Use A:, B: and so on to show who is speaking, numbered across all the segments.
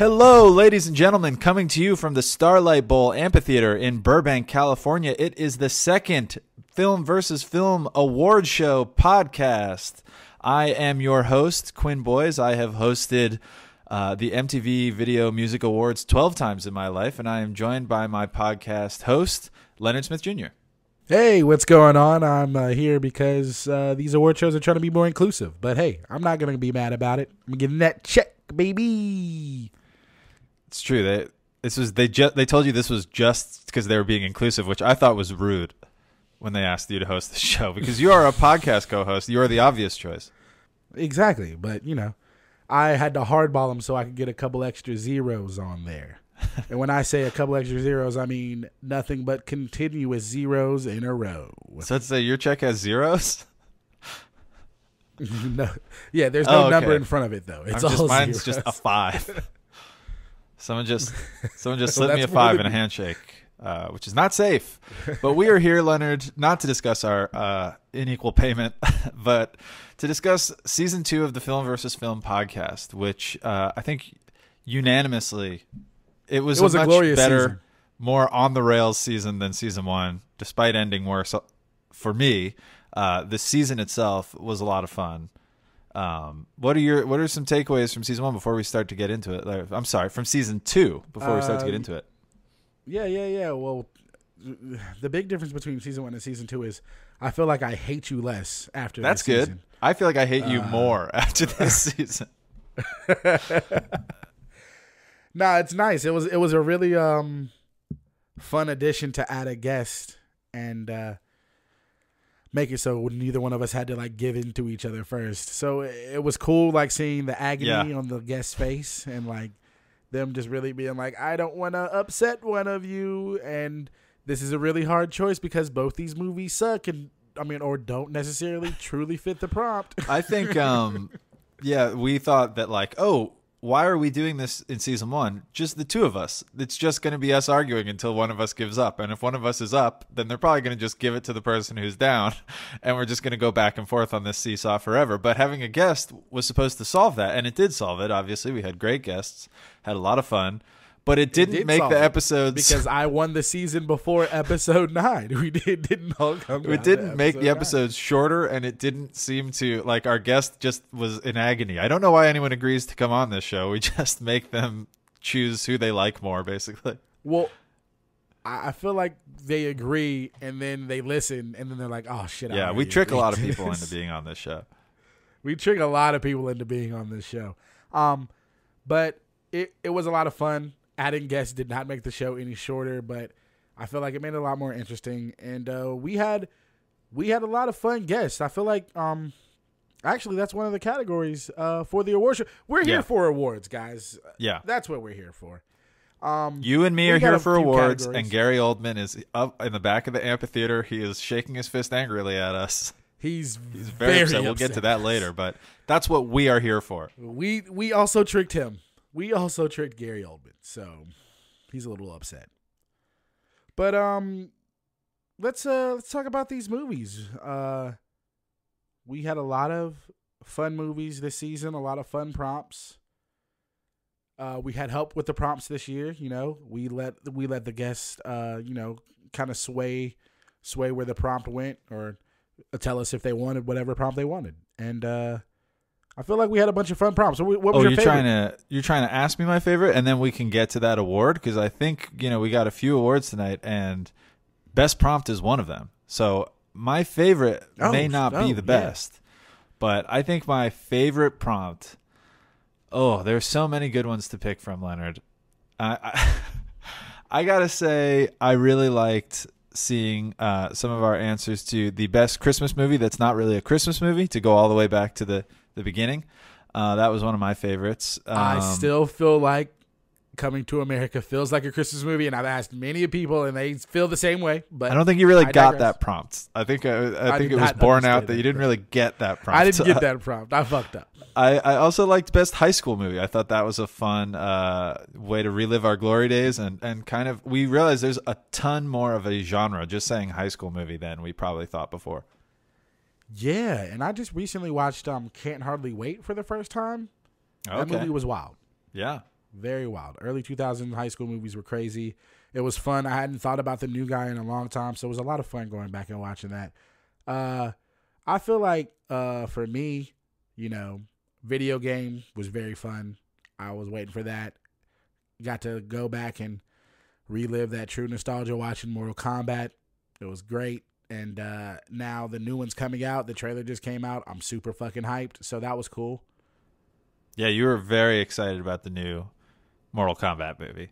A: Hello, ladies and gentlemen, coming to you from the Starlight Bowl Amphitheatre in Burbank, California. It is the second Film versus Film award show podcast. I am your host, Quinn Boys. I have hosted the MTV Video Music Awards 12 times in my life, and I am joined by my podcast host, Leonard Smith Jr.
B: Hey, what's going on? I'm here because these award shows are trying to be more inclusive. But hey, I'm not going to be mad about it. I'm getting that check, baby.
A: It's true. They told you this was just because they were being inclusive, which I thought was rude when they asked you to host the show, because you are a podcast co-host. You are the obvious choice.
B: Exactly. But, you know, I had to hardball them so I could get a couple extra zeros on there. And when I say a couple extra zeros, I mean nothing but continuous zeros in a row.
A: So let's say your check has zeros?
B: No. Yeah, there's no number in front of it, though. It's all
A: mine's
B: zeros.
A: just a 5. Someone just slipped me a 5 in a handshake, which is not safe. But we are here, Leonard, not to discuss our unequal payment, but to discuss season 2 of the Film versus Film podcast, which I think unanimously it was a much
B: glorious
A: better,
B: season.
A: more on the rails season than season 1, despite ending worse for me. The season itself was a lot of fun. What are some takeaways from season 1 before we start to get into it? I'm sorry, from season 2 before we start to get into it.
B: Yeah. Well, the big difference between season 1 and season 2 is I feel like I hate you less after
A: That's
B: this
A: good.
B: season.
A: I feel like I hate you more after this season.
B: Nah, it's nice. It was a really fun addition to add a guest and make it so neither one of us had to like give in to each other first. So it was cool, like seeing the agony on the guest's face and like them just really being like, I don't want to upset one of you, and this is a really hard choice because both these movies suck and or don't necessarily truly fit the prompt.
A: I think we thought that like, why are we doing this in season 1? Just the two of us. It's just going to be us arguing until one of us gives up. And if one of us is up, then they're probably going to just give it to the person who's down. And we're just going to go back and forth on this seesaw forever. But having a guest was supposed to solve that. And it did solve it. Obviously, we had great guests, had a lot of fun. But it didn't make the episodes,
B: because I won the season before episode 9. We didn't all come.
A: It didn't make the episodes shorter, and it didn't seem to like our guest just was in agony. I don't know why anyone agrees to come on this show. We just make them choose who they like more, basically.
B: Well, I feel like they agree, and then they listen, and then they're like, "Oh shit!"
A: Yeah, we trick a lot of people into being on this show.
B: We trick a lot of people into being on this show, but it was a lot of fun. Adding guests did not make the show any shorter, but I feel like it made it a lot more interesting. And we had a lot of fun guests. I feel like actually that's one of the categories for the award show. We're here for awards, guys.
A: Yeah,
B: that's what we're here for.
A: You and me are here for awards, and Gary Oldman is up in the back of the amphitheater. He is shaking his fist angrily at us.
B: He's
A: very upset. We'll get to that later, but that's what we are here for.
B: We also tricked him. We also tricked Gary Oldman, so he's a little upset. But let's talk about these movies. We had a lot of fun movies this season, a lot of fun prompts. We had help with the prompts this year. You know, we let the guests kind of sway where the prompt went, or tell us if they wanted whatever prompt they wanted, and I feel like we had a bunch of fun prompts. So what was your favorite?
A: You're trying to ask me my favorite, and then we can get to that award, because I think we got a few awards tonight, and best prompt is one of them. So my favorite may not be the best, but I think my favorite prompt. Oh, there's so many good ones to pick from, Leonard. I gotta say, I really liked seeing some of our answers to the best Christmas movie that's not really a Christmas movie, to go all the way back to the beginning. That was one of my favorites.
B: I still feel like Coming to America feels like a Christmas movie, and I've asked many people, and they feel the same way. But
A: I don't think you really got that prompt. I think it was borne out that you didn't really get that prompt.
B: I didn't get that prompt. I fucked up.
A: I also liked best high school movie. I thought that was a fun way to relive our glory days, and kind of we realized there's a ton more of a genre just saying high school movie than we probably thought before.
B: Yeah, and I just recently watched Can't Hardly Wait for the first time. That movie was wild.
A: Yeah.
B: Very wild. Early 2000s high school movies were crazy. It was fun. I hadn't thought about the new guy in a long time, so it was a lot of fun going back and watching that. I feel like for me, video game was very fun. I was waiting for that. Got to go back and relive that true nostalgia watching Mortal Kombat. It was great. And now the new one's coming out. The trailer just came out. I'm super fucking hyped. So that was cool.
A: Yeah, you were very excited about the new Mortal Kombat movie.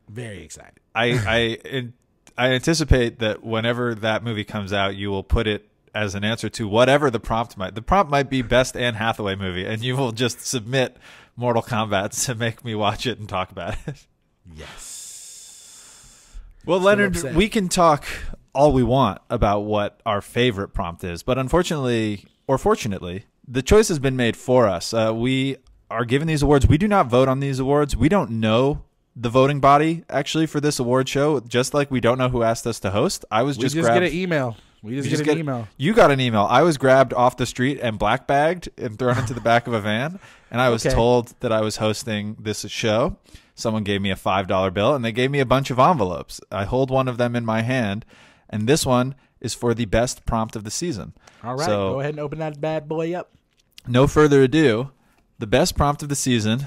B: Very excited.
A: I anticipate that whenever that movie comes out, you will put it as an answer to whatever the prompt might. The prompt might be best Anne Hathaway movie, and you will just submit Mortal Kombat to make me watch it and talk about it.
B: Yes.
A: Well, Leonard, we can talk all we want about what our favorite prompt is, but unfortunately, or fortunately, the choice has been made for us. We are given these awards. We do not vote on these awards. We don't know the voting body actually for this award show, just like we don't know who asked us to host. We just
B: get an email. We just get an email.
A: You got an email. I was grabbed off the street and black bagged and thrown into the back of a van, and I was told that I was hosting this show. Someone gave me a $5 bill, and they gave me a bunch of envelopes. I hold one of them in my hand, and this one is for the best prompt of the season.
B: All right, so, go ahead and open that bad boy up.
A: No further ado, the best prompt of the season.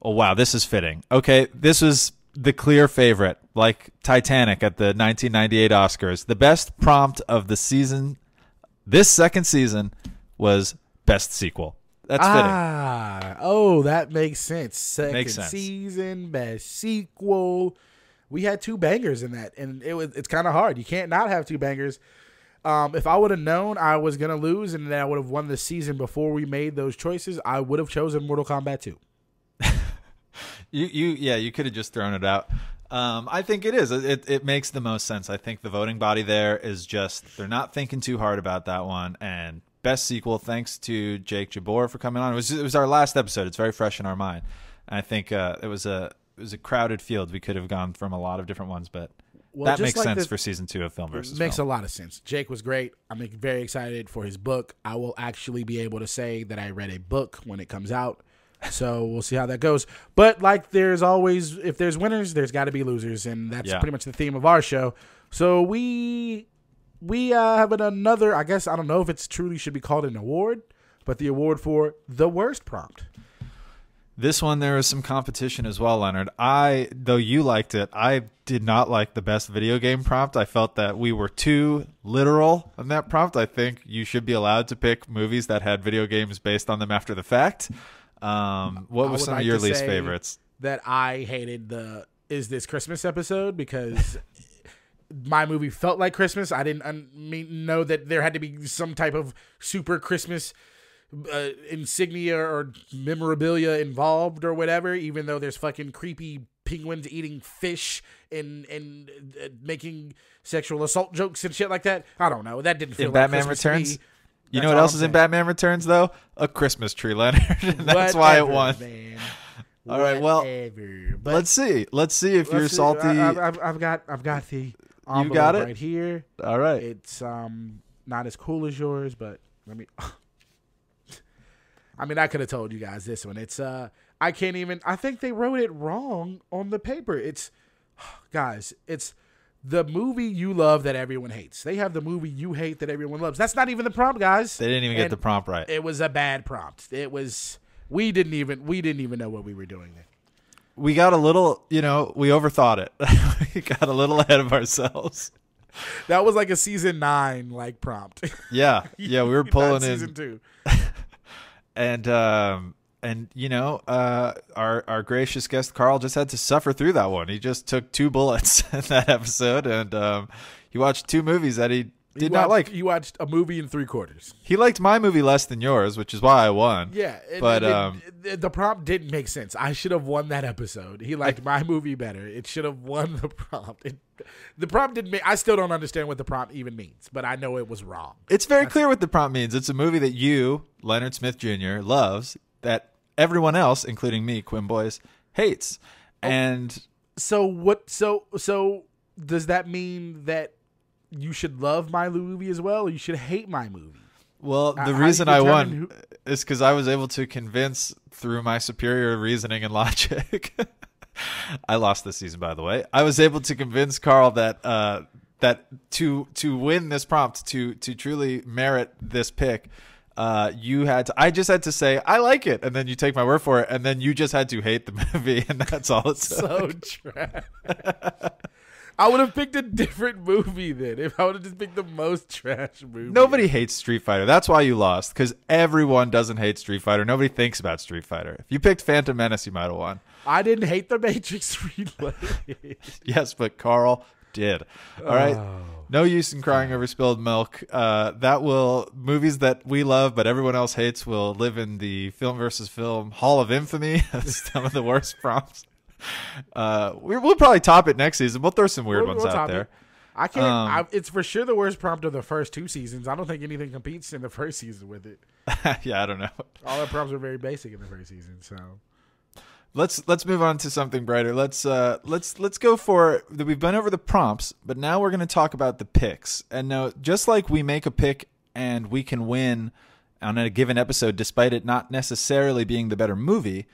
A: Oh, wow, this is fitting. Okay, this was the clear favorite, like Titanic at the 1998 Oscars. The best prompt of the season, this second season, was best sequel. That's fitting.
B: Oh, that makes sense.
A: Makes sense.
B: Season, best sequel. We had two bangers in that, and it's kind of hard. You can't not have two bangers. If I would have known I was going to lose and that I would have won the season before we made those choices, I would have chosen Mortal Kombat 2.
A: You could have just thrown it out. I think it is. It makes the most sense. I think the voting body there is just, they're not thinking too hard about that one. And best sequel, thanks to Jake Jabor for coming on. It was our last episode. It's very fresh in our mind. And I think it was a crowded field. We could have gone from a lot of different ones, but that makes sense for season 2 of Film versus
B: Makes
A: Film.
B: a lot of sense. Jake was great. I'm very excited for his book. I will actually be able to say that I read a book when it comes out. So we'll see how that goes. But like there's always, if there's winners, there's got to be losers. And that's pretty much the theme of our show. So we have another, I guess, I don't know if it's truly should be called an award, but the award for the worst prompt.
A: This one, there was some competition as well, Leonard. Though you liked it, I did not like the best video game prompt. I felt that we were too literal on that prompt. I think you should be allowed to pick movies that had video games based on them after the fact. What were some of your least favorites?
B: That I hated the Is This Christmas episode because my movie felt like Christmas. I didn't know that there had to be some type of super Christmas insignia or memorabilia involved or whatever, even though there's fucking creepy penguins eating fish and making sexual assault jokes and shit like that. I don't know. That didn't feel like
A: Batman
B: Christmas
A: Returns.
B: to me.
A: You know what else is in Batman Returns, though? A Christmas tree, Leonard. And that's why it won.
B: Man.
A: All right, well, let's see. Let's see if you're salty.
B: I've got the envelope
A: you got it
B: right here.
A: All right.
B: It's not as cool as yours, but let me. I mean, I could have told you guys this one. It's I can't even. I think they wrote it wrong on the paper. It's guys. It's the movie you love that everyone hates. They have the movie you hate that everyone loves. That's not even the prompt, guys.
A: They didn't even get the prompt right.
B: It was a bad prompt. It was. We didn't even know what we were doing there.
A: We got a little, we overthought it. We got a little ahead of ourselves.
B: That was like a season 9 like prompt.
A: Yeah, we were pulling in
B: season 2.
A: And our gracious guest Carl just had to suffer through that one. He just took 2 bullets in that episode, and he watched 2 movies that he did not like.
B: He watched a movie in 3/4.
A: He liked my movie less than yours, which is why I won.
B: Yeah,
A: but
B: the prompt didn't make sense. I should have won that episode. He liked my movie better. It should have won the prompt. The prompt didn't make. I still don't understand what the prompt even means, but I know it was wrong.
A: It's very clear what the prompt means. It's a movie that you, Leonard Smith Jr., loves, that everyone else, including me, Quinn Boys, hates. And
B: so what? So does that mean that you should love my movie as well, or you should hate my movie?
A: Well, the reason I won is because I was able to convince through my superior reasoning and logic. I lost this season, by the way. I was able to convince Carl that that to win this prompt, to truly merit this pick, I just had to say I like it, and then you take my word for it, and then you just had to hate the movie, and that's all it took.
B: So trash. I would have picked a different movie then if I would have just picked the most trash movie.
A: Nobody hates Street Fighter. That's why you lost, because everyone doesn't hate Street Fighter. Nobody thinks about Street Fighter. If you picked Phantom Menace, you might have won.
B: I didn't hate The Matrix Reloaded.
A: Yes, but Carl did. All right. No use in crying over spilled milk. Movies that we love but everyone else hates will live in the Film versus Film Hall of Infamy. Some of the worst prompts. We'll probably top it next season. We'll throw some weird ones out there.
B: I can't. It's for sure the worst prompt of the first 2 seasons. I don't think anything competes in the first season with it.
A: Yeah, I don't know.
B: All the prompts were very basic in the first season. So
A: let's move on to something brighter. Let's go for. We've been over the prompts, but now we're going to talk about the picks. And now, just like we make a pick and we can win on a given episode, despite it not necessarily being the better movie,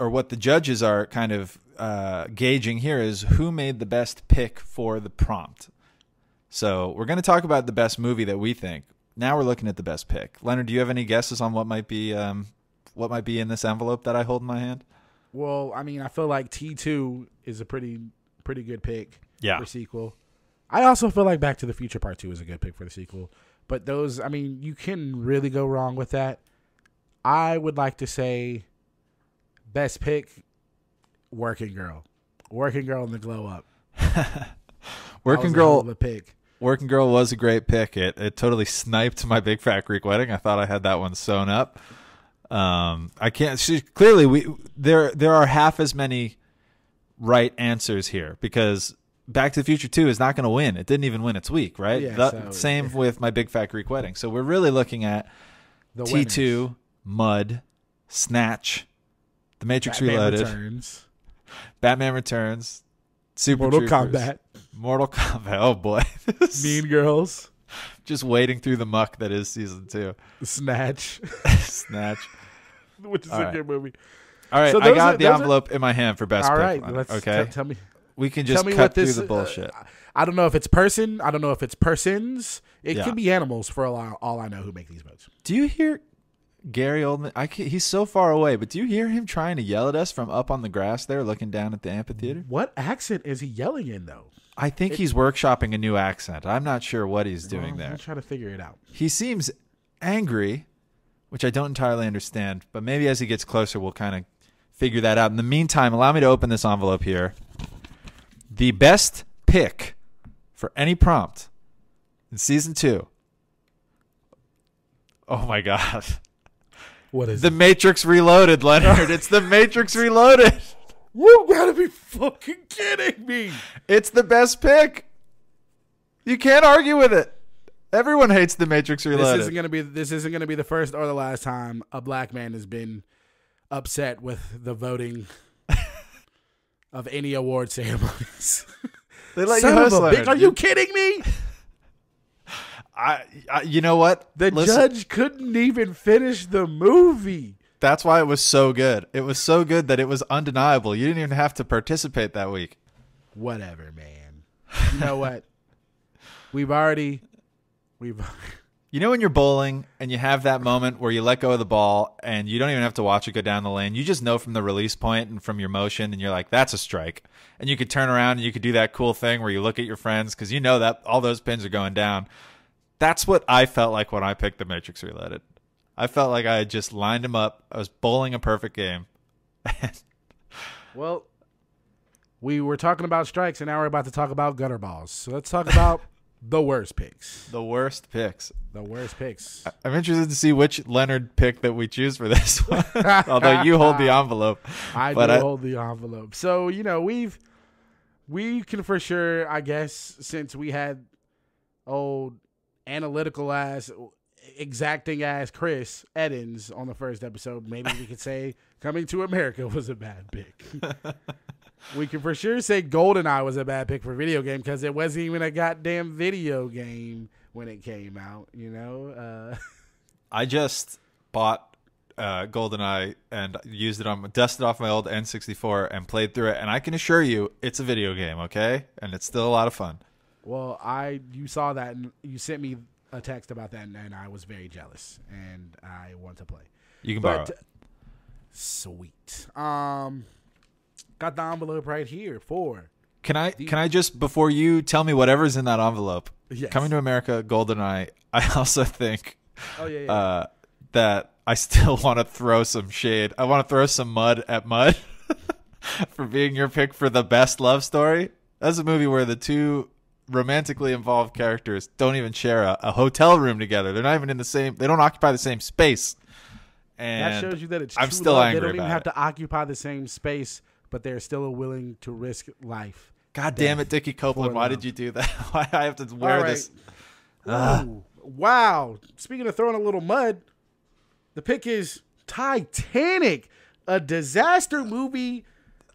A: or what the judges are kind of gauging here is who made the best pick for the prompt. So we're going to talk about the best movie that we think. Now we're looking at the best pick. Leonard, do you have any guesses on what might be in this envelope that I hold in my hand?
B: Well, I mean, I feel like T2 is a pretty good pick for sequel. I also feel like Back to the Future Part 2 is a good pick for the sequel. But those, I mean, you can really go wrong with that. I would like to say best pick, Working Girl. Working Girl and the Glow Up.
A: Working Girl.
B: The pick.
A: Working Girl was a great pick. It totally sniped my Big Fat Greek Wedding. I thought I had that one sewn up. I can't. Clearly, there are half as many right answers here because Back to the Future 2 is not going to win. It didn't even win its week, right?
B: Yeah,
A: same with my Big Fat Greek Wedding. So we're really looking at the T2, winners. Mud, Snatch, The Matrix Reloaded, Batman Returns,
B: Mortal Kombat.
A: Mortal Kombat. Oh boy.
B: Mean Girls.
A: Just wading through the muck that is season 2.
B: Snatch.
A: Snatch.
B: Which is a good movie.
A: All right, so I got the envelope in my hand for best pick.
B: All right, okay. Tell me.
A: We can just cut through the bullshit.
B: I don't know if it's person. I don't know if it's persons. It could be animals for all I know who make these votes.
A: Do you hear Gary Oldman? He's so far away, but do you hear him trying to yell at us from up on the grass there looking down at the amphitheater?
B: What accent is he yelling in, though?
A: I think he's workshopping a new accent. I'm not sure what he's doing there.
B: I'm trying to figure it out.
A: He seems angry, which I don't entirely understand, but maybe as he gets closer, we'll kind of figure that out. In the meantime, allow me to open this envelope here. The best pick for any prompt in season 2. Oh my God.
B: What is
A: The Matrix Reloaded, Leonard. It's The Matrix Reloaded.
B: You gotta be fucking kidding me.
A: It's the best pick. You can't argue with it. Everyone hates The Matrix Reloaded.
B: This isn't gonna be the first or the last time a black man has been upset with the voting of any award ceremonies.
A: They let you host, Leonard.
B: Are you kidding me?
A: You know what?
B: The judge couldn't even finish the movie.
A: That's why it was so good. It was so good that it was undeniable. You didn't even have to participate that week.
B: Whatever, man. You know what? We've
A: You know when you're bowling and you have that moment where you let go of the ball and you don't even have to watch it go down the lane. You just know from the release point and from your motion and you're like, that's a strike. And you could turn around and you could do that cool thing where you look at your friends because you know that all those pins are going down. That's what I felt like when I picked The Matrix Reloaded. I felt like I had just lined him up. I was bowling a perfect game.
B: Well, we were talking about strikes, and now we're about to talk about gutter balls. So let's talk about the worst picks.
A: The worst picks.
B: The worst picks.
A: I'm interested to see which Leonard pick that we choose for this one. Although you hold the envelope.
B: I hold the envelope. So, you know, we can for sure, I guess, since we had old analytical ass, exacting ass Chris Edens on the first episode, maybe we could say Coming to America was a bad pick. We can for sure say GoldenEye was a bad pick for video game because it wasn't even a goddamn video game. when it came out. You know,
A: I just bought GoldenEye and dusted off my old N64 and played through it, and I can assure you, it's a video game, okay? And it's still a lot of fun.
B: Well, you saw that and you sent me a text about that, and I was very jealous, and I want to play.
A: You can borrow it.
B: Sweet. Got the envelope right here for.
A: Can I just, before you tell me whatever's in that envelope,
B: yes.
A: Coming to America, GoldenEye, I also think that I still want to throw some shade. I want to throw some mud at Mud for being your pick for the best love story. That's a movie where the two romantically involved characters don't even share a hotel room together. They're not even in the same. They don't occupy the same space. And
B: that shows you that it's
A: I'm
B: true
A: still
B: love.
A: angry
B: They don't even
A: about
B: have
A: it.
B: to occupy the same space, but they're still willing to risk life.
A: God damn it, Dickie Copeland! Why did you do that? Why I have to wear this?
B: Ooh, wow. Speaking of throwing a little mud, the pick is Titanic, a disaster movie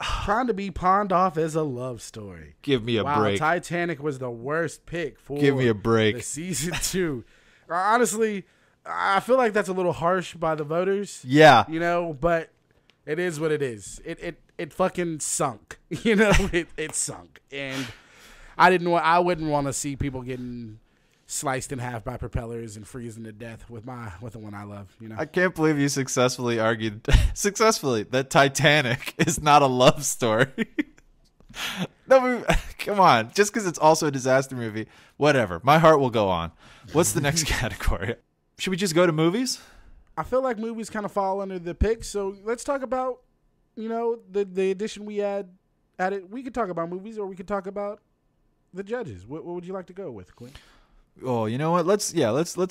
B: trying to be pawned off as a love story.
A: Give me a break.
B: Titanic was the worst pick for
A: Give me a break.
B: The season 2. Honestly, I feel like that's a little harsh by the voters.
A: Yeah.
B: You know, but it is what it is. It fucking sunk. You know, it sunk. And I wouldn't want to see people getting sliced in half by propellers and freezing to death with the one I love, you know.
A: I can't believe you successfully argued that Titanic is not a love story. No, come on. Just because it's also a disaster movie, whatever. My heart will go on. What's the next category? Should we just go to movies?
B: I feel like movies kind of fall under the pick, so let's talk about, you know, the edition we had at it. We could talk about movies, or we could talk about the judges. What would you like to go with, Quinn?
A: Oh, you know what? Let's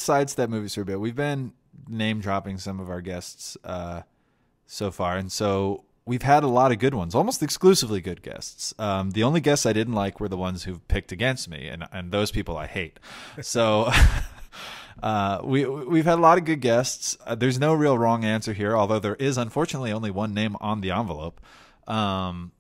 A: sidestep movies for a bit. We've been name dropping some of our guests so far, and so we've had a lot of good ones, almost exclusively good guests. The only guests I didn't like were the ones who've picked against me, and those people I hate. So we've had a lot of good guests. There's no real wrong answer here, although there is unfortunately only one name on the envelope,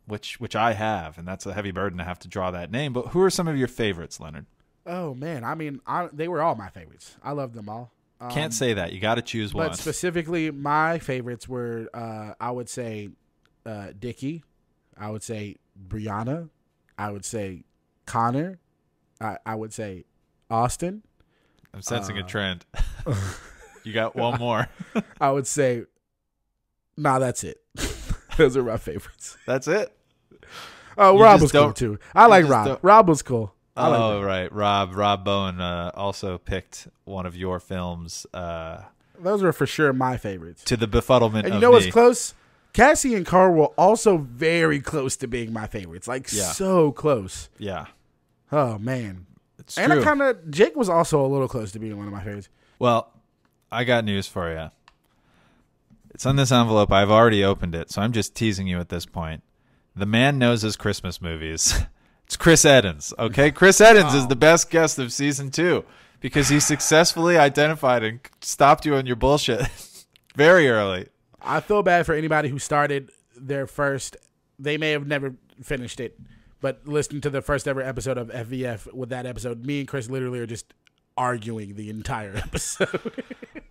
A: which I have, and that's a heavy burden to have to draw that name. But who are some of your favorites, Leonard?
B: Oh man, I mean, they were all my favorites. I loved them all.
A: Can't say that. You got to choose one.
B: But specifically, my favorites were, I would say, Dickie. I would say Brianna. I would say Connor. I would say Austin.
A: I'm sensing a trend. You got one more.
B: I would say, nah, that's it. Those are my favorites.
A: That's it?
B: Oh, Rob was cool too. I like Rob. Rob was cool.
A: Oh, right. Rob Bowen also picked one of your films.
B: Those were for sure my favorites.
A: To the befuddlement of me.
B: And you know what's close? Cassie and Carl were also very close to being my favorites. Like, so close.
A: Yeah.
B: Oh, man.
A: It's
B: and
A: true.
B: Jake was also a little close to being one of my favorites.
A: Well, I got news for you. It's on this envelope. I've already opened it, so I'm just teasing you at this point. The man knows his Christmas movies. It's Chris Edens, okay? Chris Edens is the best guest of season 2 because he successfully identified and stopped you on your bullshit very early.
B: I feel bad for anybody who started their first. They may have never finished it, but listening to the first ever episode of FVF with that episode, me and Chris literally are just arguing the entire episode.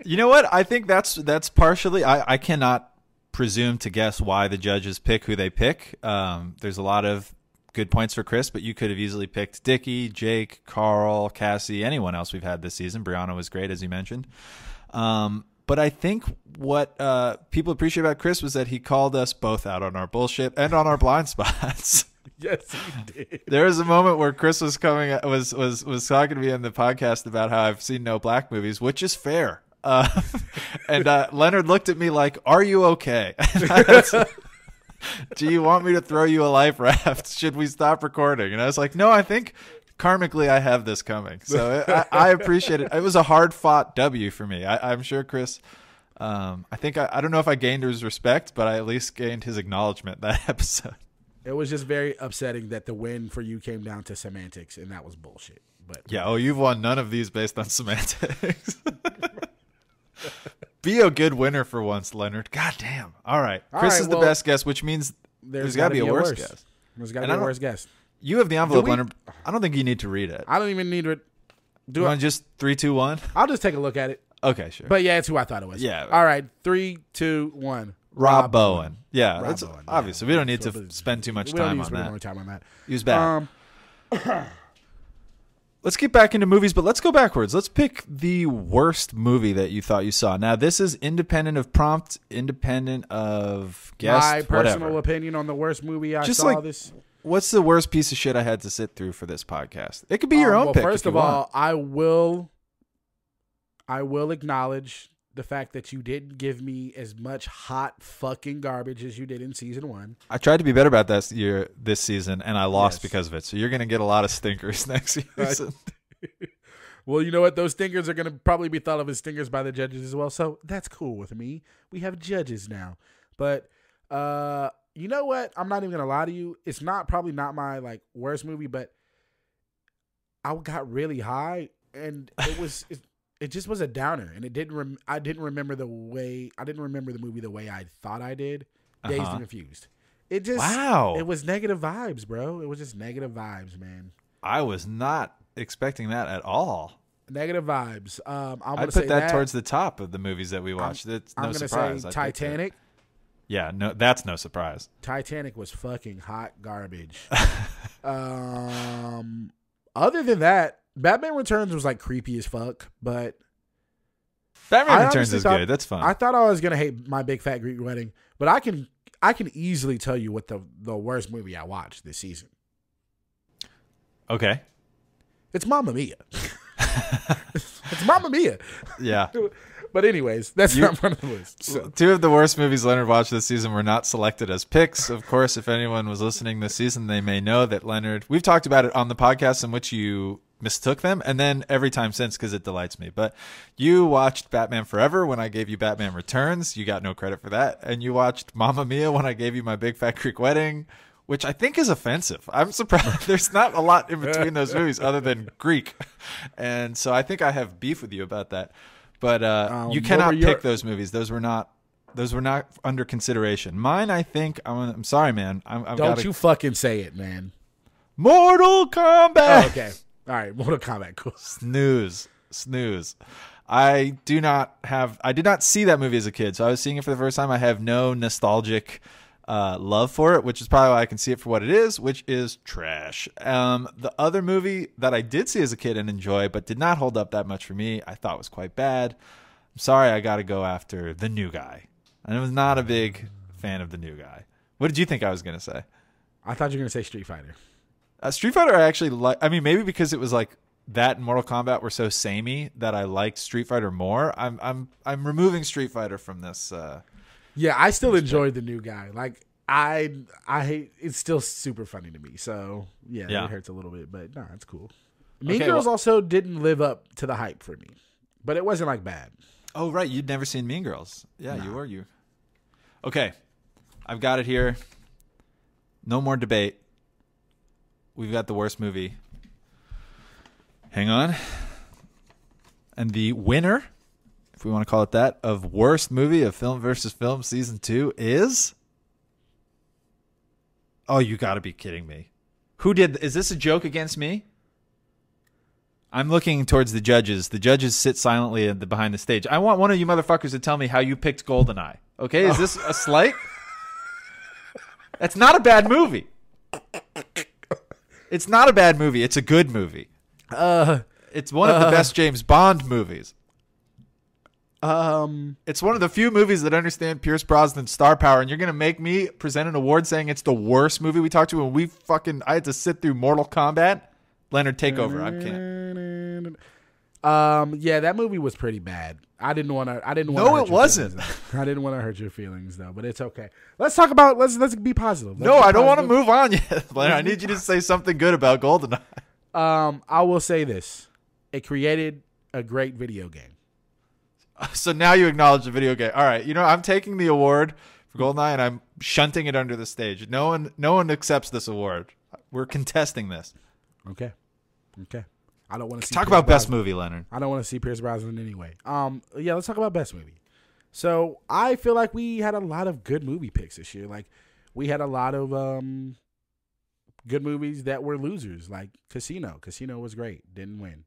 A: You know what? I think that's partially. I cannot presume to guess why the judges pick who they pick. There's a lot of good points for Chris, but you could have easily picked Dickie, Jake, Carl, Cassie, anyone else we've had this season. Brianna was great, as you mentioned. But I think what people appreciate about Chris was that he called us both out on our bullshit and on our blind spots.
B: Yes, he did.
A: There was a moment where Chris was was talking to me in the podcast about how I've seen no black movies, which is fair. And Leonard looked at me like, "Are you okay? Do you want me to throw you a life raft? Should we stop recording?" And I was like, "No, I think karmically I have this coming." So I appreciate it. It was a hard fought W for me. I'm sure Chris. I think I don't know if I gained his respect, but I at least gained his acknowledgement that episode.
B: It was just very upsetting that the win for you came down to semantics, and that was bullshit. But
A: yeah, you've won none of these based on semantics. Be a good winner for once, Leonard. God damn. All right. Chris is the best guest, which means there's got to be a worse guest.
B: There's got to be a worse guest.
A: You have the envelope, Leonard. I don't think you need to read it.
B: I don't even need it.
A: Do you want just 3, 2, 1?
B: I'll just take a look at it.
A: Okay, sure.
B: But yeah, it's who I thought it was.
A: Yeah.
B: All right, 3, 2, 1.
A: Rob Bowen. Yeah,
B: Rob
A: that's
B: Bowen,
A: obviously we don't need to spend too much time on that. He was bad. Let's get back into movies, but let's go backwards. Let's pick the worst movie that you thought you saw. Now, this is independent of prompt, independent of guest,
B: my personal
A: whatever.
B: Opinion on the worst movie I saw this.
A: What's the worst piece of shit I had to sit through for this podcast? It could be your own pick.
B: First of all, I will acknowledge the fact that you didn't give me as much hot fucking garbage as you did in season 1.
A: I tried to be better about this season, and I lost because of it. So you're going to get a lot of stinkers next season.
B: Well, you know what? Those stinkers are going to probably be thought of as stinkers by the judges as well. So that's cool with me. We have judges now. But you know what? I'm not even going to lie to you. It's probably not my worst movie, but I got really high, and it was. It just was a downer, and I didn't remember the movie the way I thought I did. Dazed and Confused. It just It was negative vibes, bro. It was just negative vibes, man.
A: I was not expecting that at all.
B: Negative vibes.
A: I'd put that towards the top of the movies that we watched. It's no surprise.
B: Say Titanic.
A: Yeah, no, that's no surprise.
B: Titanic was fucking hot garbage. Other than that, Batman Returns was creepy as fuck, but
A: Batman Returns is good. That's fun.
B: I thought I was gonna hate My Big Fat Greek Wedding, but I can easily tell you what the worst movie I watched this season.
A: Okay,
B: it's Mamma Mia. It's Mamma Mia.
A: Yeah.
B: But anyways, that's not one of the lists. So.
A: 2 of the worst movies Leonard watched this season were not selected as picks. Of course, if anyone was listening this season, they may know that Leonard. We've talked about it on the podcast in which you mistook them, and then every time since because it delights me. But you watched Batman Forever when I gave you Batman Returns. You got no credit for that. And you watched Mamma Mia when I gave you My Big Fat Greek Wedding, which I think is offensive. I'm surprised there's not a lot in between those movies other than Greek. And so I think I have beef with you about that. But you cannot pick those movies. Those were not under consideration. Mine, I think. I'm sorry, man.
B: Don't you fucking say it, man.
A: Mortal Kombat.
B: Oh, okay. All right, Mortal Kombat, cool.
A: Snooze. I did not see that movie as a kid, so I was seeing it for the first time. I have no nostalgic love for it, which is probably why I can see it for what it is, which is trash. The other movie that I did see as a kid and enjoy, but did not hold up that much for me, I thought was quite bad. I'm sorry, I got to go after The New Guy. And I was not a big fan of The New Guy. What did you think I was going to say?
B: I thought you were going to say Street Fighter.
A: Street Fighter, I actually like. I mean, maybe because it was that and Mortal Kombat were so samey that I liked Street Fighter more. I'm removing Street Fighter from this.
B: Yeah, I still enjoyed The New Guy. I hate. It's still super funny to me. So yeah, it hurts a little bit, but no, it's cool. Mean Girls also didn't live up to the hype for me, but it wasn't bad.
A: Oh right, you'd never seen Mean Girls. Yeah,
B: No.
A: you. Okay, I've got it here. No more debate. We've got the worst movie. Hang on. And the winner, if we want to call it that, of worst movie of Film versus Film Season 2 is... Oh, you got to be kidding me. Is this a joke against me? I'm looking towards the judges. The judges sit silently behind the stage. I want one of you motherfuckers to tell me how you picked GoldenEye. Okay, is this a slight? That's not a bad movie. It's not a bad movie. It's a good movie. It's one of the best James Bond movies. It's one of the few movies that understand Pierce Brosnan's star power, and you're going to make me present an award saying it's the worst movie we talked to when I had to sit through Mortal Kombat? Leonard, take over. I can't.
B: Yeah, that movie was pretty bad. I didn't want to.
A: No, it wasn't.
B: I didn't want to hurt your feelings though, but it's okay. Let's talk about. Let's be positive.
A: I don't want to move on yet. Leonard, I need you to say something good about GoldenEye.
B: I will say this: it created a great video game.
A: So now you acknowledge the video game. All right, I'm taking the award for GoldenEye and I'm shunting it under the stage. No one accepts this award. We're contesting this.
B: Okay. I don't want to see
A: talk about best movie, Leonard.
B: I don't want to see Pierce Brosnan anyway. Yeah, let's talk about best movie. So I feel like we had a lot of good movie picks this year. We had a lot of good movies that were losers, like Casino. Casino was great, didn't win.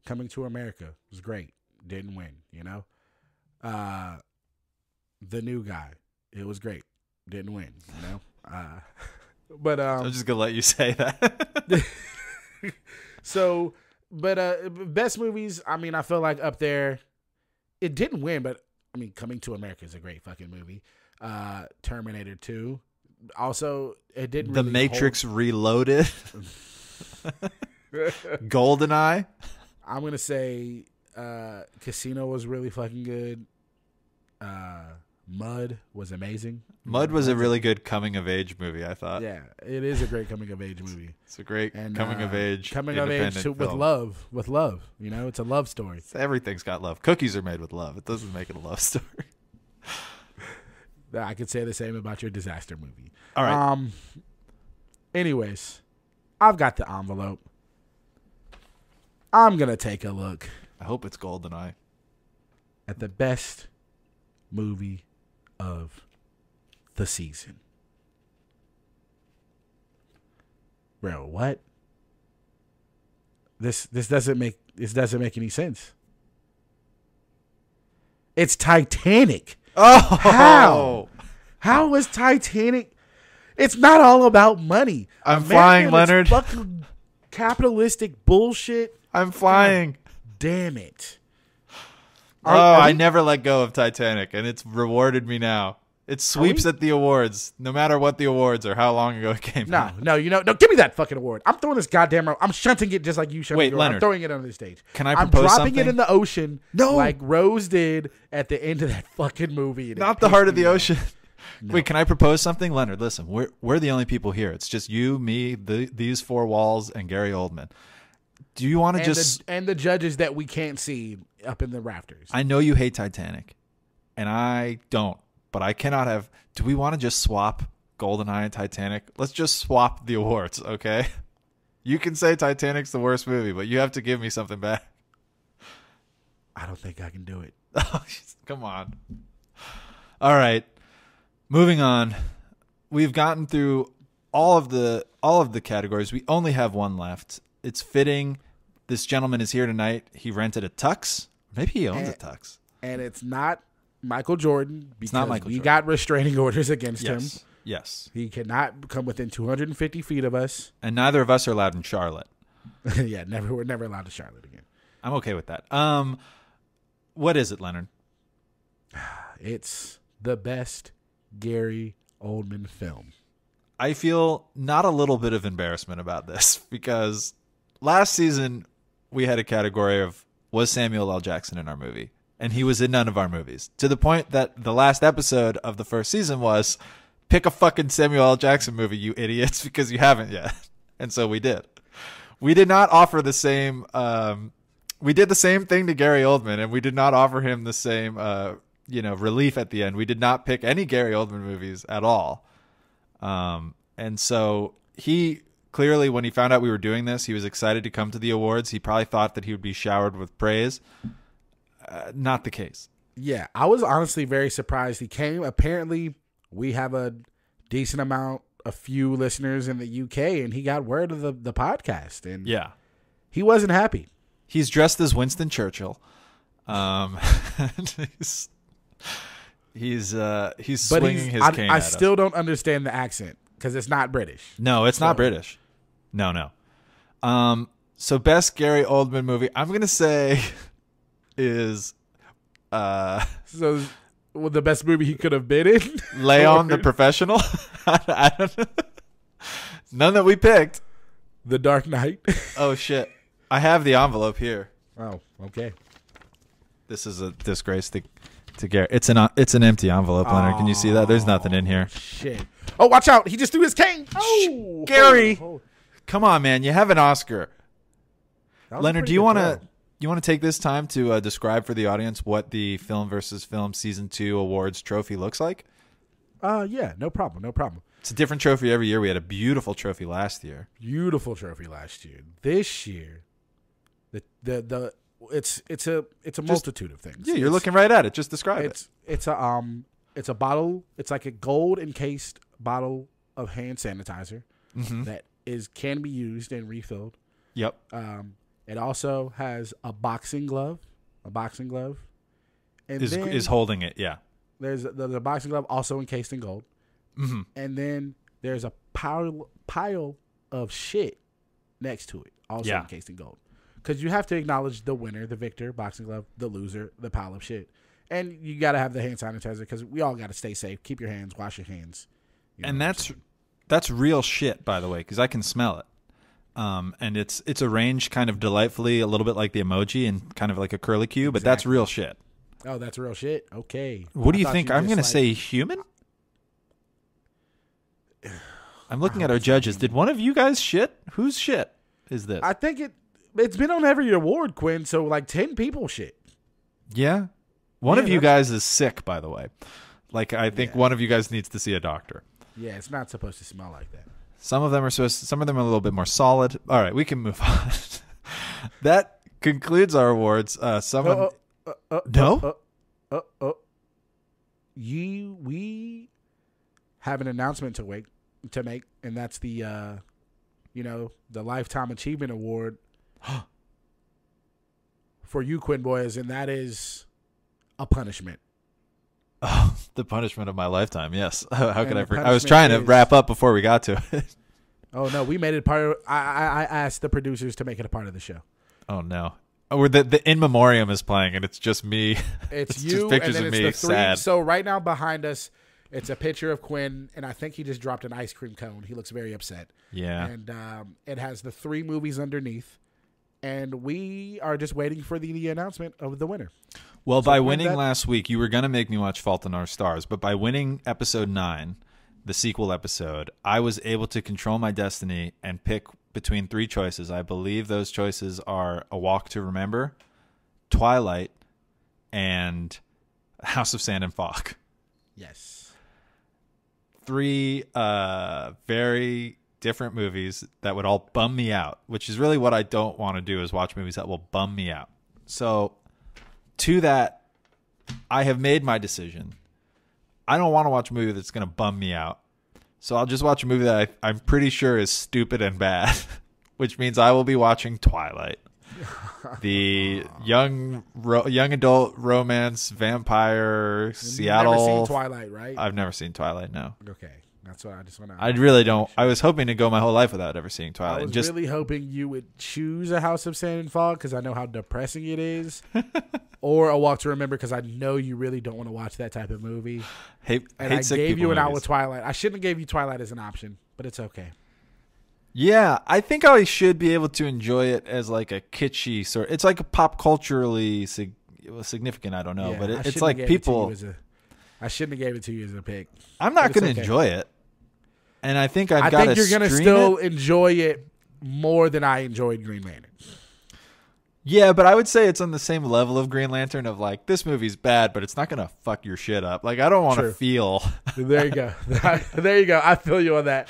B: Coming to America was great. Didn't win, you know. The New Guy, it was great. Didn't win, you know. But
A: I'm just gonna let you say that.
B: So, but best movies. I mean, I feel like up there. It didn't win, but I mean, Coming to America is a great fucking movie. Terminator 2. Also, it didn't.
A: The
B: really
A: Matrix Reloaded. GoldenEye.
B: I'm gonna say Casino was really fucking good. Mud was amazing.
A: Mud was a really good coming of age movie, I thought.
B: Yeah, it is a great coming of age movie.
A: It's a great coming of age
B: with love. With love, you know, it's a love story.
A: Everything's got love. Cookies are made with love. It doesn't make it a love story.
B: I could say the same about your disaster movie.
A: All right.
B: Anyways, I've got the envelope. I'm gonna take a look.
A: I hope it's GoldenEye.
B: At the best movie of the season. Bro, what? This doesn't make any sense. It's Titanic.
A: Oh,
B: how is Titanic? It's not all about money.
A: I'm flying, Leonard.
B: Fucking capitalistic bullshit.
A: I'm flying.
B: God damn it.
A: I never let go of Titanic, and it's rewarded me now. It sweeps at the awards, no matter what the awards or how long ago it came out.
B: No, give me that fucking award. I'm throwing this goddamn. I'm shunting it just like you shunted.
A: Wait, Leonard,
B: I'm throwing it on the stage.
A: Can I propose
B: I'm dropping
A: something?
B: it in the ocean, like Rose did at the end of that fucking movie.
A: Not the heart of the ocean. No. Wait, can I propose something, Leonard? Listen, we're the only people here. It's just you, me, these four walls, and Gary Oldman. Do you want to
B: and the judges that we can't see up in the rafters?
A: I know you hate Titanic, and I don't. But I cannot have. Do we want to just swap GoldenEye and Titanic? Let's just swap the awards, okay? You can say Titanic's the worst movie, but you have to give me something back.
B: I don't think I can do it.
A: Come on. All right. Moving on. We've gotten through all of the categories. We only have one left. It's fitting. This gentleman is here tonight. He rented a tux. Maybe he owns a tux.
B: And it's not Michael Jordan, because
A: not Michael Jordan.
B: Got restraining orders against him.
A: Yes.
B: He cannot come within 250 feet of us.
A: And neither of us are allowed in Charlotte.
B: Yeah, we're never allowed to Charlotte again.
A: I'm okay with that. What is it, Leonard?
B: It's the best Gary Oldman film.
A: I feel not a little bit of embarrassment about this because last season we had a category of was Samuel L. Jackson in our movie? And he was in none of our movies. To the point that the last episode of the first season was, pick a fucking Samuel L. Jackson movie, you idiots, because you haven't yet. And so we did. We did not offer the same. We did the same thing to Gary Oldman, and we did not offer him the same, relief at the end. We did not pick any Gary Oldman movies at all. And so he clearly, when he found out we were doing this, he was excited to come to the awards. He probably thought that he would be showered with praise. Not the case.
B: Yeah, I was honestly very surprised he came. Apparently, we have a decent amount, a few listeners in the UK, and he got word of the podcast. And
A: yeah,
B: he wasn't happy.
A: He's dressed as Winston Churchill. He's swinging his cane.
B: I still don't understand the accent because it's not British.
A: No, it's not British. No. So best Gary Oldman movie, I'm gonna say, is
B: so the best movie he could have been in.
A: Leon the Professional. I don't know. None that we picked.
B: The Dark Knight.
A: Oh shit! I have the envelope here.
B: Oh, okay.
A: This is a disgrace to Gary. It's an empty envelope, Leonard. Can you see that? There's nothing in here.
B: Shit. Oh, watch out! He just threw his cane. Oh,
A: Gary! Come on, man. You have an Oscar. Leonard, do you want to take this time to describe for the audience what the Film versus Film Season 2 Awards trophy looks like?
B: Yeah, no problem.
A: It's a different trophy every year. We had a beautiful trophy last year.
B: This year, it's a multitude of things.
A: Yeah, you're looking right at it. Just describe it.
B: It's a bottle. It's like a gold encased bottle of hand sanitizer that can be used and refilled.
A: Yep.
B: It also has a boxing glove. And
A: is holding it, yeah.
B: There's a boxing glove also encased in gold.
A: Mm-hmm.
B: And then there's a pile of shit next to it, also encased in gold. Because you have to acknowledge the winner, the victor, boxing glove, the loser, the pile of shit. And you got to have the hand sanitizer because we all got to stay safe. Keep your hands, wash your hands.
A: And that's real shit, by the way, because I can smell it. And it's arranged kind of delightfully, a little bit like the emoji and kind of like a curlicue, but that's real shit.
B: Oh, that's real shit? Okay.
A: What do you think? I'm going to say human? I'm looking at our judges. Did one of you guys shit? Whose shit is this?
B: I think it's been on every award, Quinn, so like 10 people shit.
A: Yeah? One of you guys is sick, by the way. Like, I think one of you guys needs to see a doctor.
B: Yeah, it's not supposed to smell like that.
A: Some of them are a little bit more solid. All right, we can move on. That concludes our awards.
B: We have an announcement to make, and that's the the Lifetime Achievement Award for you, Quinn Boys, and that is a punishment.
A: Oh, the punishment of my lifetime. Yes. How could I forget? I was trying to wrap up before we got to it.
B: Oh no, we made it part of. I asked the producers to make it a part of the show.
A: Oh no. Oh, the in memoriam is playing, and it's just me.
B: It's you,
A: just pictures
B: and then
A: of
B: it's
A: me.
B: the three.
A: Sad.
B: So right now behind us, it's a picture of Quinn, and I think he just dropped an ice cream cone. He looks very upset.
A: Yeah.
B: And it has the 3 movies underneath, and we are just waiting for the announcement of the winner.
A: Well, by winning last week, you were going to make me watch Fault in Our Stars, but by winning episode 9, the sequel episode, I was able to control my destiny and pick between 3 choices. I believe those choices are A Walk to Remember, Twilight, and House of Sand and Fog.
B: Yes.
A: 3 very different movies that would all bum me out, which is really what I don't want to do, is watch movies that will bum me out. So to that, I have made my decision. I don't want to watch a movie that's going to bum me out. So I'll just watch a movie that I'm pretty sure is stupid and bad, which means I will be watching Twilight. The young adult romance vampire Seattle.
B: You've never seen Twilight, right?
A: I've never seen Twilight, no.
B: Okay. That's what I just want to.
A: I really don't. I was hoping to go my whole life without ever seeing Twilight.
B: I was really hoping you would choose A House of Sand and Fog because I know how depressing it is, or A Walk to Remember because I know you really don't want to watch that type of movie.
A: I
B: gave you an out with Twilight. I shouldn't have gave you Twilight as an option, but it's okay.
A: Yeah, I think I should be able to enjoy it as like a kitschy sort. It's like a pop culturally significant. I don't know, but it's like people.
B: I shouldn't have gave it to you as a pick.
A: I'm not going to enjoy it. And I think I
B: think you're going to still enjoy it more than I enjoyed Green Lantern.
A: Yeah, but I would say it's on the same level of Green Lantern of like, this movie's bad, but it's not going to fuck your shit up. Like, I don't want to feel.
B: There you go. There you go. I feel you on that.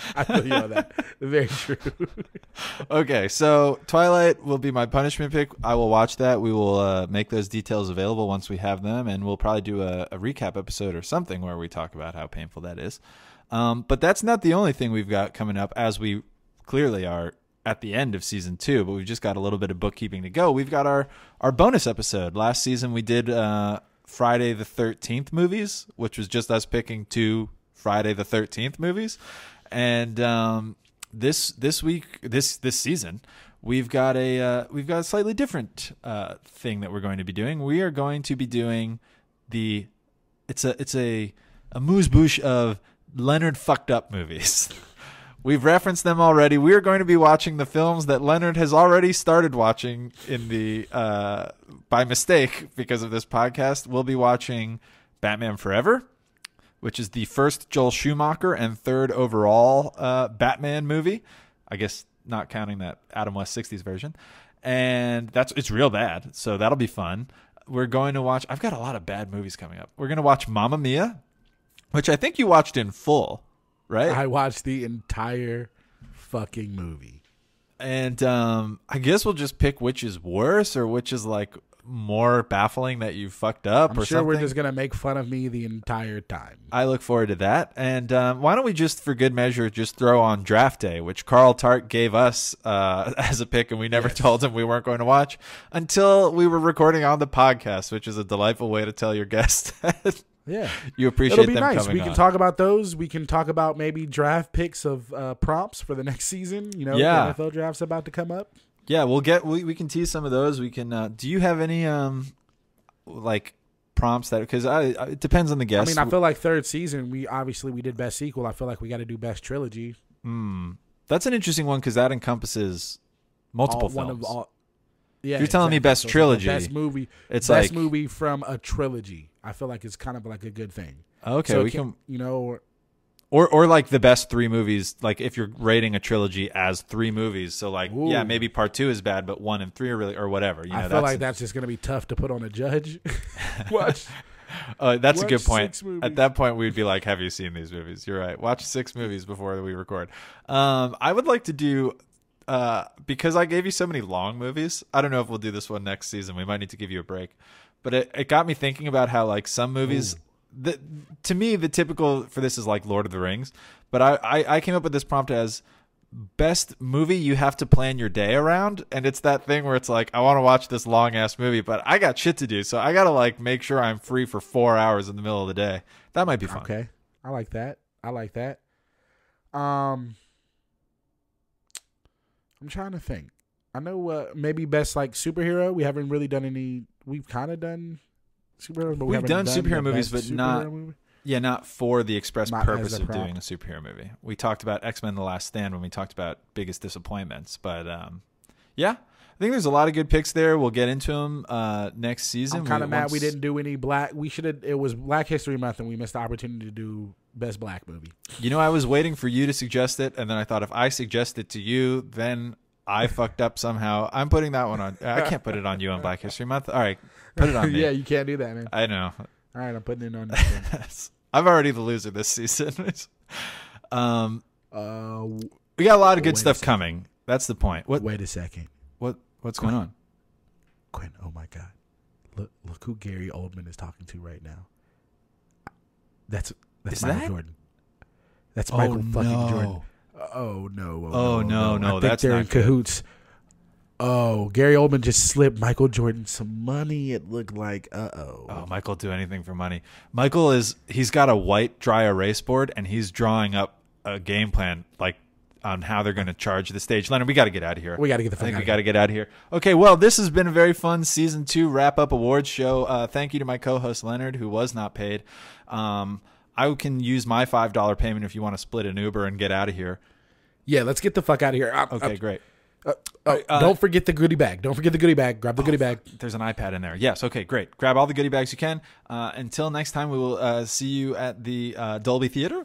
B: Very true.
A: Okay, so Twilight will be my punishment pick. I will watch that. We will make those details available once we have them, and we'll probably do a recap episode or something where we talk about how painful that is. But that's not the only thing we've got coming up, as we clearly are at the end of season 2, but we've just got a little bit of bookkeeping to go. We've got our bonus episode. Last season we did Friday the 13th movies, which was just us picking 2 Friday the 13th movies. And this season we've got a slightly different thing that we're going to be doing. We are going to be doing it's a amuse-bouche of Leonard fucked up movies. We've referenced them already. We are going to be watching the films that Leonard has already started watching in the by mistake because of this podcast. We'll be watching Batman Forever, which is the first Joel Schumacher and 3rd overall Batman movie. I guess not counting that Adam West 60s version. And it's real bad, so that'll be fun. We're going to watch. I've got a lot of bad movies coming up. We're going to watch Mamma Mia, which I think you watched in full. Right?
B: I watched the entire fucking movie.
A: And I guess we'll just pick which is worse or which is like more baffling that you fucked up
B: I'm
A: or
B: sure
A: something.
B: we're just going to make fun of me the entire time.
A: I look forward to that. And why don't we just, for good measure, just throw on Draft Day, which Carl Tart gave us as a pick, and we never told him we weren't going to watch until we were recording on the podcast, which is a delightful way to tell your guests that you appreciate them coming on.
B: It'll be nice. We can talk about those. We can talk about maybe draft picks of prompts for the next season. You know, the NFL draft's about to come up.
A: Yeah, we can tease some of those. We can. Do you have any like prompts that, because it depends on the guest.
B: I mean, I feel like third season we did best sequel. I feel like we got to do best trilogy.
A: That's an interesting one because that encompasses multiple films.
B: Yeah,
A: you're telling me best trilogy,
B: best movie.
A: It's
B: best
A: like
B: movie from a trilogy. I feel like it's kind of like a good thing.
A: Okay,
B: so
A: we can,
B: you know,
A: or like the best three movies. Like if you're rating a trilogy as three movies, so like maybe part 2 is bad, but 1 and 3 are really, or whatever. You know,
B: I feel like that's just gonna be tough to put on a judge.
A: That's a good point. At that point, we'd be like, "Have you seen these movies?" You're right. Watch 6 movies before we record. I would like to do. Because I gave you so many long movies, I don't know if we'll do this one next season. We might need to give you a break. But it got me thinking about how like some movies, to me, the typical for this is like Lord of the Rings. But I came up with this prompt as best movie you have to plan your day around. And it's that thing where it's like, I want to watch this long ass movie, but I got shit to do. So I got to like make sure I'm free for 4 hours in the middle of the day. That might be fun.
B: Okay. I like that. I'm trying to think. I know maybe best like superhero. We haven't really done any. We've kind of done superheroes, but
A: we've done superhero movies, but not.
B: Movie.
A: Yeah, not for the express
B: Not
A: purpose
B: as a
A: of
B: prop.
A: doing a superhero movie. We talked about X-Men: The Last Stand when we talked about biggest disappointments, but yeah, I think there's a lot of good picks there. We'll get into them next season.
B: I'm kind of mad we didn't do any black. We should have. It was Black History Month, and we missed the opportunity to do best black movie.
A: You know, I was waiting for you to suggest it, and then I thought if I suggest it to you, then I fucked up somehow. I'm putting that one on. I can't put it on you on Black History Month. All right, put it on me.
B: Yeah, you can't do that, man.
A: I know.
B: All right, I'm putting it on you.
A: I'm already the loser this season. We got a lot of good stuff coming. That's the point.
B: Wait a second.
A: What's going on?
B: Quinn, oh my God. Look who Gary Oldman is talking to right now. That's Michael Jordan. That's Michael fucking Jordan. Oh no.
A: No.
B: That's they're in cahoots. Oh, Gary Oldman just slipped Michael Jordan some money. It looked like
A: Oh, Michael do anything for money. He's got a white dry erase board and he's drawing up a game plan like on how they're going to charge the stage. Leonard, we got to get out of here.
B: We got to get the fuck
A: I think
B: out
A: we got to get out of here. Okay, well, this has been a very fun season 2 wrap-up awards show. Thank you to my co-host Leonard, who was not paid. I can use my $5 payment if you want to split an Uber and get out of here.
B: Yeah, let's get the fuck out of here.
A: Okay, great.
B: Don't forget the goodie bag. Don't forget the goodie bag. Grab the goodie bag.
A: There's an iPad in there. Yes. Okay, great. Grab all the goodie bags you can. Until next time, we will see you at the Dolby Theater.